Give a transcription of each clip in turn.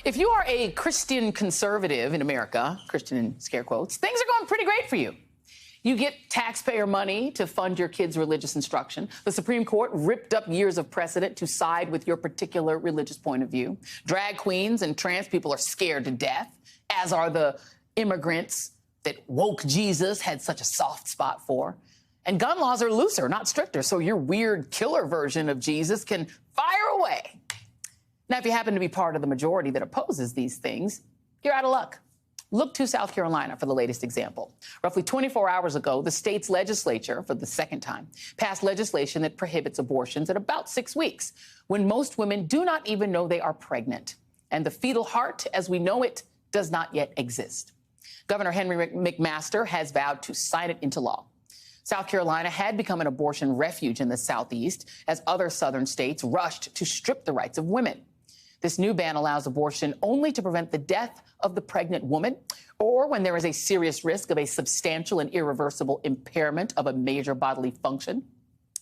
If you are a Christian conservative in America, Christian in scare quotes, things are going pretty great for you. You get taxpayer money to fund your kids' religious instruction. The Supreme Court ripped up years of precedent to side with your particular religious point of view. Drag queens and trans people are scared to death, as are the immigrants that woke Jesus had such a soft spot for. And gun laws are looser, not stricter, so your weird killer version of Jesus can fire away. Now, if you happen to be part of the majority that opposes these things, you're out of luck. Look to South Carolina for the latest example. Roughly 24 hours ago, the state's legislature, for the second time, passed legislation that prohibits abortions at about 6 weeks, when most women do not even know they are pregnant. And the fetal heart, as we know it, does not yet exist. Governor Henry McMaster has vowed to sign it into law. South Carolina had become an abortion refuge in the Southeast as other southern states rushed to strip the rights of women. This new ban allows abortion only to prevent the death of the pregnant woman or when there is a serious risk of a substantial and irreversible impairment of a major bodily function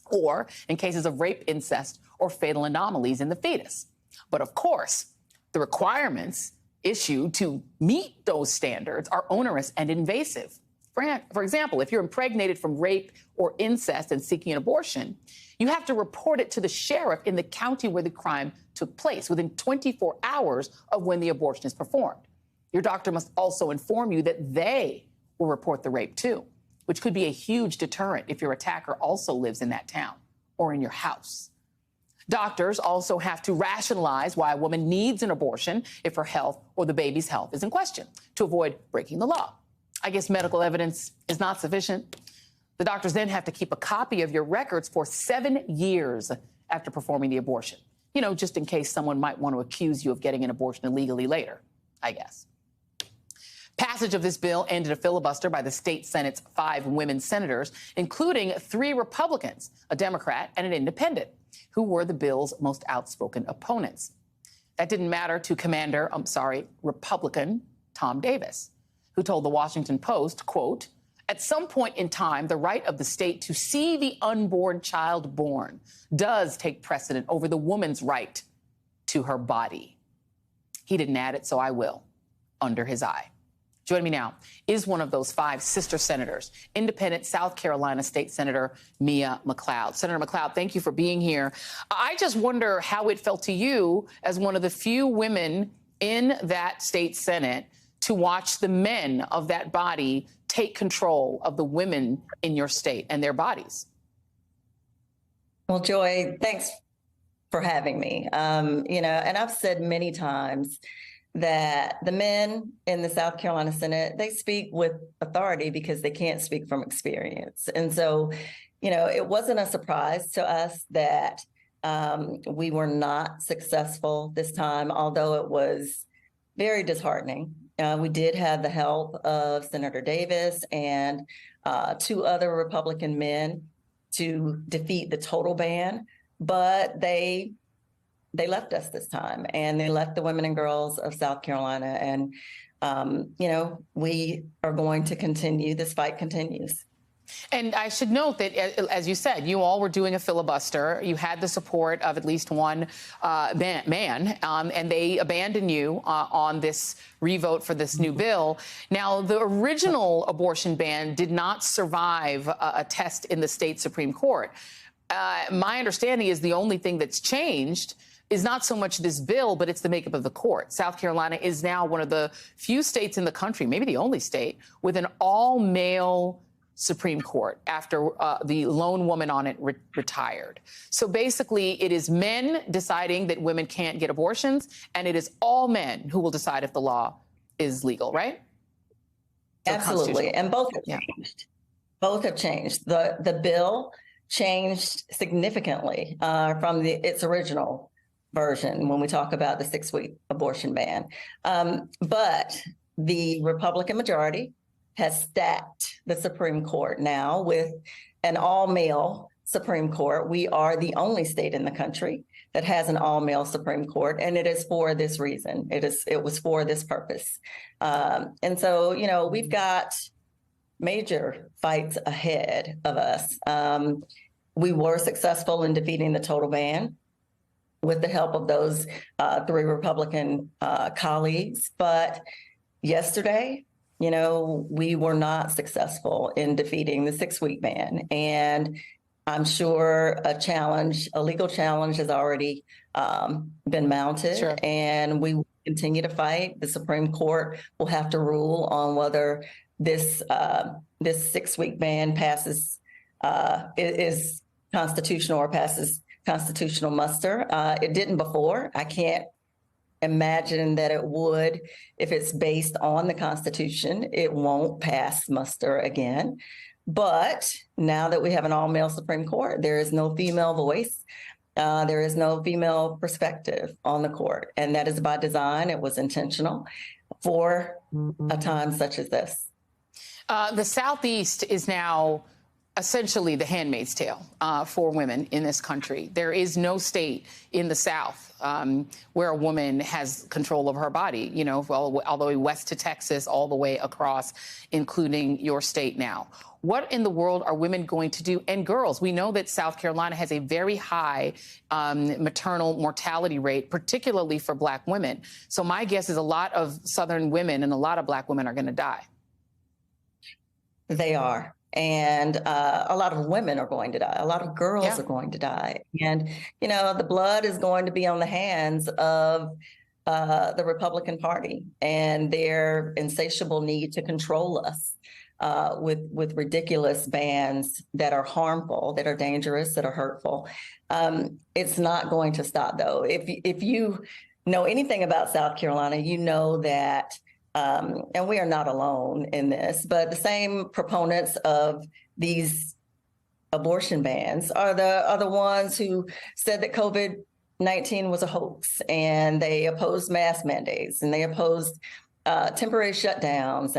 or in cases of rape, incest, or fatal anomalies in the fetus. But of course, the requirements issued to meet those standards are onerous and invasive. For example, if you're impregnated from rape or incest and seeking an abortion, you have to report it to the sheriff in the county where the crime took place within 24 hours of when the abortion is performed. Your doctor must also inform you that they will report the rape too, which could be a huge deterrent if your attacker also lives in that town or in your house. Doctors also have to rationalize why a woman needs an abortion if her health or the baby's health is in question to avoid breaking the law. I guess medical evidence is not sufficient. The doctors then have to keep a copy of your records for 7 years after performing the abortion. You know, just in case someone might want to accuse you of getting an abortion illegally later, I guess. Passage of this bill ended a filibuster by the state Senate's 5 women senators, including 3 Republicans, a Democrat and an independent, who were the bill's most outspoken opponents. That didn't matter to Republican Tom Davis, who told the Washington Post, quote, "At some point in time, the right of the state to see the unborn child born does take precedent over the woman's right to her body." He didn't add it, so I will, under his eye. Joining me now is one of those 5 sister senators, independent South Carolina State Senator Mia McLeod. Senator McLeod, thank you for being here. I just wonder how it felt to you as one of the few women in that state Senate to watch the men of that body take control of the women in your state and their bodies. Well, Joy, thanks for having me. And I've said many times that the men in the South Carolina Senate, they speak with authority because they can't speak from experience. And so, it wasn't a surprise to us that we were not successful this time, although it was very disheartening. We did have the help of Senator Davis and 2 other Republican men to defeat the total ban, but they left us this time, and they left the women and girls of South Carolina. And, we are going to continue. This fight continues. And I should note that, as you said, you all were doing a filibuster. You had the support of at least one man, and they abandoned you on this revote for this new bill. Now, the original abortion ban did not survive a test in the state Supreme Court. My understanding is the only thing that's changed is not so much this bill, but it's the makeup of the court. South Carolina is now one of the few states in the country, maybe the only state, with an all-male Supreme Court after the lone woman on it retired. So basically, it is men deciding that women can't get abortions, and it is all men who will decide if the law is legal, right? Absolutely, and both have changed. Both have changed. The bill changed significantly from its original version when we talk about the 6-week abortion ban. But the Republican majority has stacked the Supreme Court now with an all-male Supreme Court. We are the only state in the country that has an all-male Supreme Court, and it is for this reason. It was for this purpose. And so, we've got major fights ahead of us. We were successful in defeating the total ban. with the help of those three Republican colleagues. But yesterday, we were not successful in defeating the 6-week ban. And I'm sure a legal challenge has already been mounted. Sure. And we will continue to fight. The Supreme Court will have to rule on whether this 6-week ban is constitutional or passes constitutional muster. It didn't before. I can't imagine that it would. If it's based on the Constitution, it won't pass muster again. But now that we have an all-male Supreme Court, there is no female voice. There is no female perspective on the court. And that is by design. It was intentional for a time such as this. The Southeast is now essentially the handmaid's tale for women in this country. There is no state in the South where a woman has control of her body, all the way west to Texas, all the way across, including your state now. What in the world are women going to do? And girls, we know that South Carolina has a very high maternal mortality rate, particularly for Black women. So my guess is a lot of Southern women and a lot of Black women are going to die. They are. And a lot of women are going to die. A lot of girls are going to die. And, the blood is going to be on the hands of the Republican Party and their insatiable need to control us with ridiculous bans that are harmful, that are dangerous, that are hurtful. It's not going to stop, though. If you know anything about South Carolina, you know that and we are not alone in this, but the same proponents of these abortion bans are the ones who said that COVID-19 was a hoax, and they opposed mask mandates, and they opposed temporary shutdowns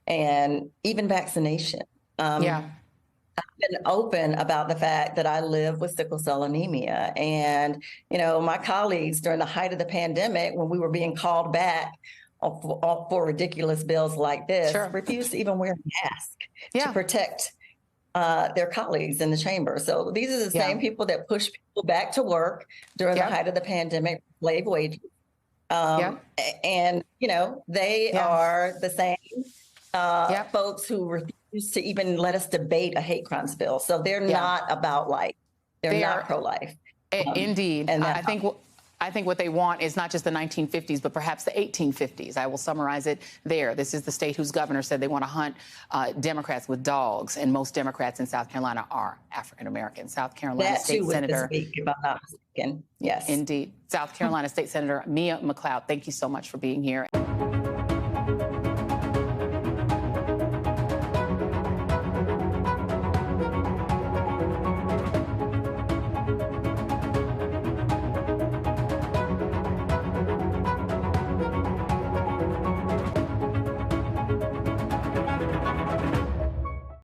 and even vaccination. I've been open about the fact that I live with sickle cell anemia, and my colleagues during the height of the pandemic, when we were being called back for ridiculous bills like this, refuse to even wear a mask to protect their colleagues in the chamber. So these are the same people that push people back to work during the height of the pandemic, slave wages. And, they are the same folks who refuse to even let us debate a hate crimes bill. So they're not about life. They're not pro-life. Indeed. And I think what they want is not just the 1950s, but perhaps the 1850s. I will summarize it there. This is the state whose governor said they want to hunt Democrats with dogs, and most Democrats in South Carolina are African American. South Carolina State Senator. If I'm not mistaken. Yes. Indeed. South Carolina State Senator Mia McLeod, thank you so much for being here.